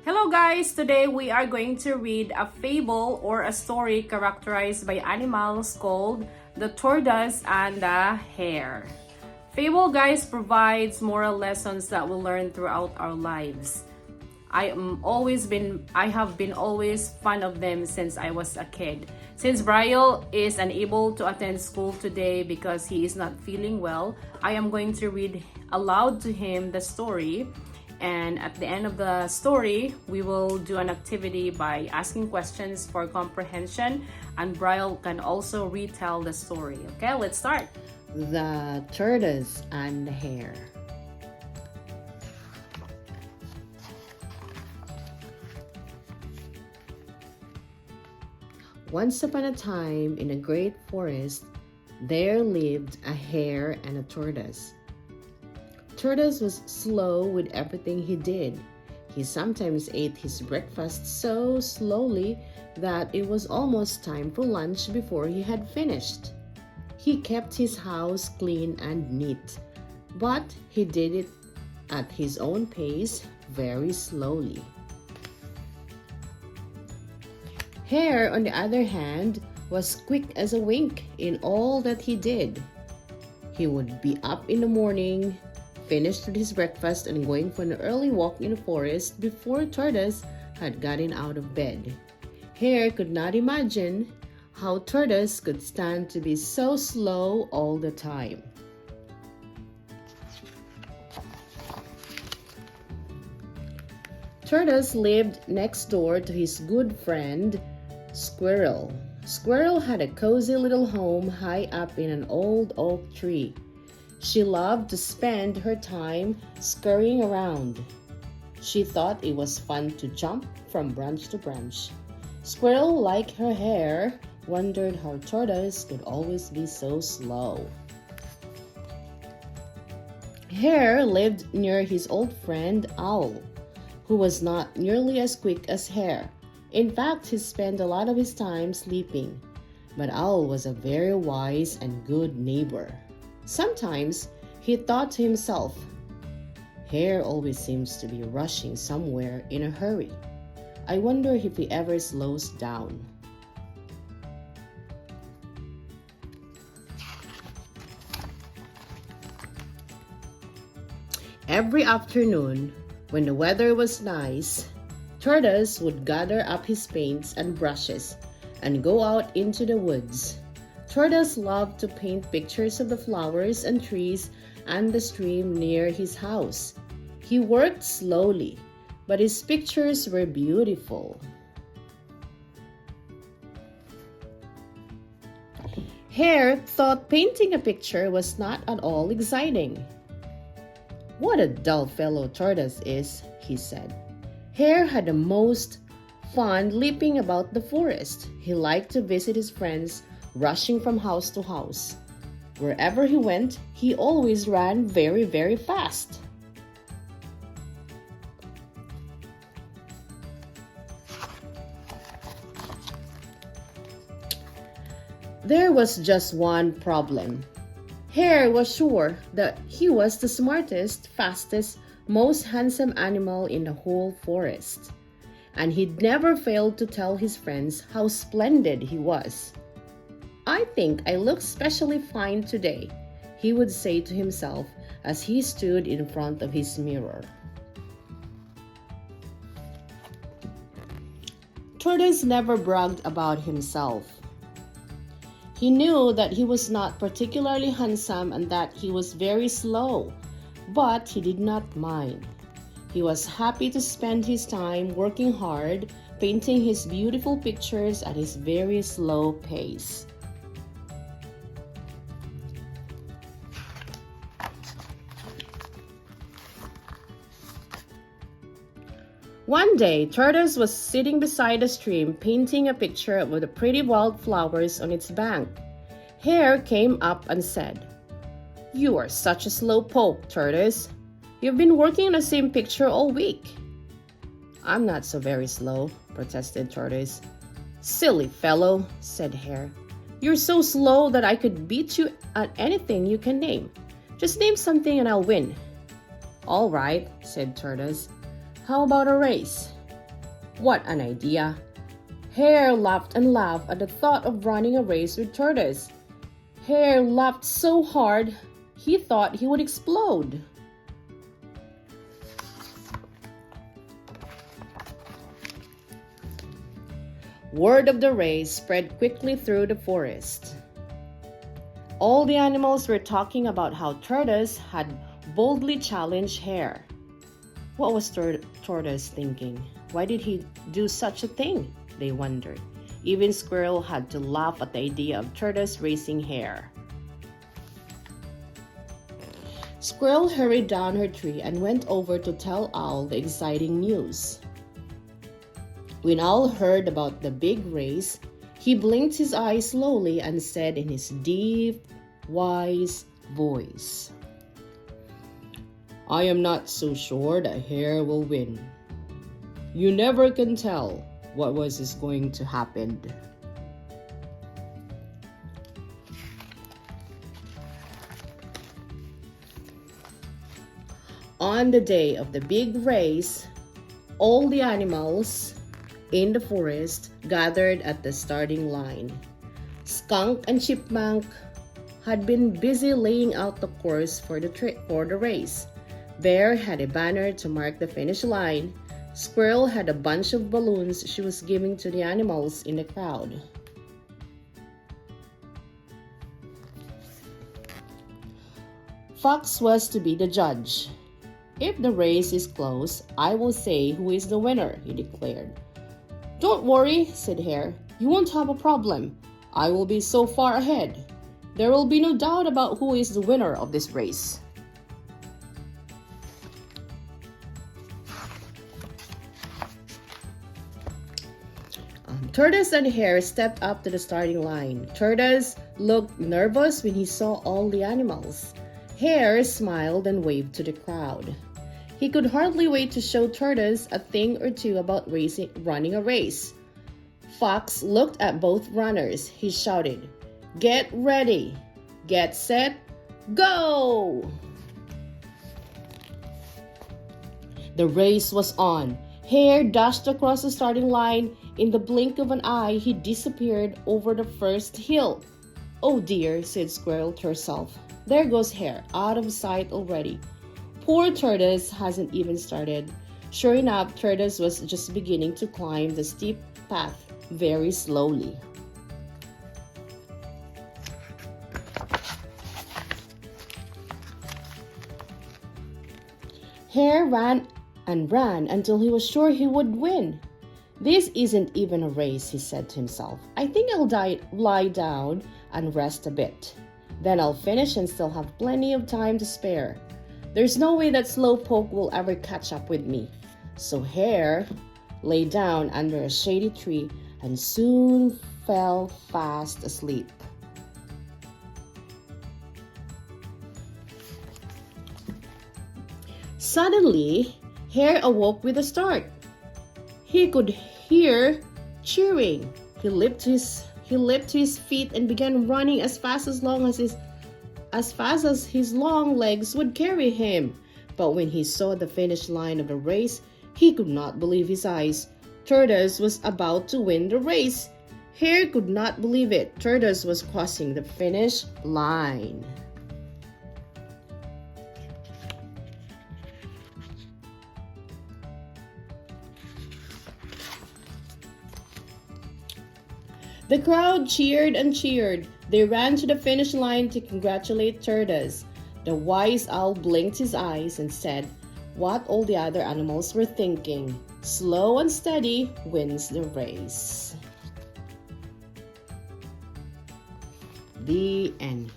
Hello guys! Today we are going to read a fable or a story characterized by animals called the tortoise and the hare. Fable guys provides moral lessons that we learn throughout our lives. I have been always fan of them since I was a kid. Since Brian is unable to attend school today because he is not feeling well, I am going to read aloud to him the story. And at the end of the story, we will do an activity by asking questions for comprehension, and Brian can also retell the story. Okay, let's start. The Tortoise and the Hare. Once upon a time, in a great forest, there lived a hare and a tortoise. Tortoise was slow with everything he did. He sometimes ate his breakfast so slowly that it was almost time for lunch before he had finished. He kept his house clean and neat, but he did it at his own pace, very slowly. Hare, on the other hand, was quick as a wink in all that he did. He would be up in the morning, finished with his breakfast, and going for an early walk in the forest before Tortoise had gotten out of bed. Hare could not imagine how Tortoise could stand to be so slow all the time. Tortoise lived next door to his good friend, Squirrel. Squirrel had a cozy little home high up in an old oak tree. She loved to spend her time scurrying around. She thought it was fun to jump from branch to branch. Squirrel, like her hare, wondered how Tortoise could always be so slow. Hare lived near his old friend Owl, who was not nearly as quick as Hare. In fact, he spent a lot of his time sleeping. But Owl was a very wise and good neighbor. Sometimes he thought to himself, Hare always seems to be rushing somewhere in a hurry. I wonder if he ever slows down. Every afternoon, when the weather was nice, Tortoise would gather up his paints and brushes and go out into the woods. Tortoise loved to paint pictures of the flowers and trees and the stream near his house. He worked slowly, but his pictures were beautiful. Hare thought painting a picture was not at all exciting. "What a dull fellow Tortoise is," he said. Hare had the most fun leaping about the forest. He liked to visit his friends, rushing from house to house. Wherever he went, he always ran very, very fast. There was just one problem. Hare was sure that he was the smartest, fastest, most handsome animal in the whole forest. And he'd never failed to tell his friends how splendid he was. "I think I look specially fine today," he would say to himself as he stood in front of his mirror. Tortoise never bragged about himself. He knew that he was not particularly handsome and that he was very slow, but he did not mind. He was happy to spend his time working hard, painting his beautiful pictures at his very slow pace. One day, Tortoise was sitting beside a stream painting a picture of the pretty wildflowers on its bank. Hare came up and said, "You are such a slow poke, Tortoise. You've been working on the same picture all week." "I'm not so very slow," protested Tortoise. "Silly fellow," said Hare. "You're so slow that I could beat you at anything you can name. Just name something and I'll win." "All right," said Tortoise. "How about a race?" What an idea! Hare laughed and laughed at the thought of running a race with Tortoise. Hare laughed so hard, he thought he would explode. Word of the race spread quickly through the forest. All the animals were talking about how Tortoise had boldly challenged Hare. What was Tortoise thinking? Why did he do such a thing? They wondered. Even Squirrel had to laugh at the idea of Tortoise racing Hare. Squirrel hurried down her tree and went over to tell Owl the exciting news. When Owl heard about the big race, he blinked his eyes slowly and said in his deep, wise voice, "I am not so sure that Hare will win. You never can tell what is going to happen." On the day of the big race, all the animals in the forest gathered at the starting line. Skunk and Chipmunk had been busy laying out the course for the race. Bear had a banner to mark the finish line. Squirrel had a bunch of balloons she was giving to the animals in the crowd. Fox was to be the judge. "If the race is close, I will say who is the winner," he declared. "Don't worry," said Hare. "You won't have a problem. I will be so far ahead. There will be no doubt about who is the winner of this race." Tortoise and Hare stepped up to the starting line. Tortoise looked nervous when he saw all the animals. Hare smiled and waved to the crowd. He could hardly wait to show Tortoise a thing or two about running a race. Fox looked at both runners. He shouted, "Get ready! Get set! Go!" The race was on. Hare dashed across the starting line. In the blink of an eye, he disappeared over the first hill. "Oh dear," said Squirrel to herself. "There goes Hare, out of sight already. Poor Tortoise hasn't even started." Sure enough, Tortoise was just beginning to climb the steep path very slowly. Hare ran and ran until he was sure he would win. "This isn't even a race," he said to himself. "I think I'll lie down and rest a bit. Then I'll finish and still have plenty of time to spare. There's no way that Slowpoke will ever catch up with me." So Hare lay down under a shady tree and soon fell fast asleep. Suddenly, Hare awoke with a start. He could hear cheering. He leaped to his feet and began running as fast as his long legs would carry him. But when he saw the finish line of the race, he could not believe his eyes. Tortoise was about to win the race. Hare could not believe it. Tortoise was crossing the finish line. The crowd cheered and cheered. They ran to the finish line to congratulate Tortoise. The wise owl blinked his eyes and said what all the other animals were thinking: "Slow and steady wins the race." The end.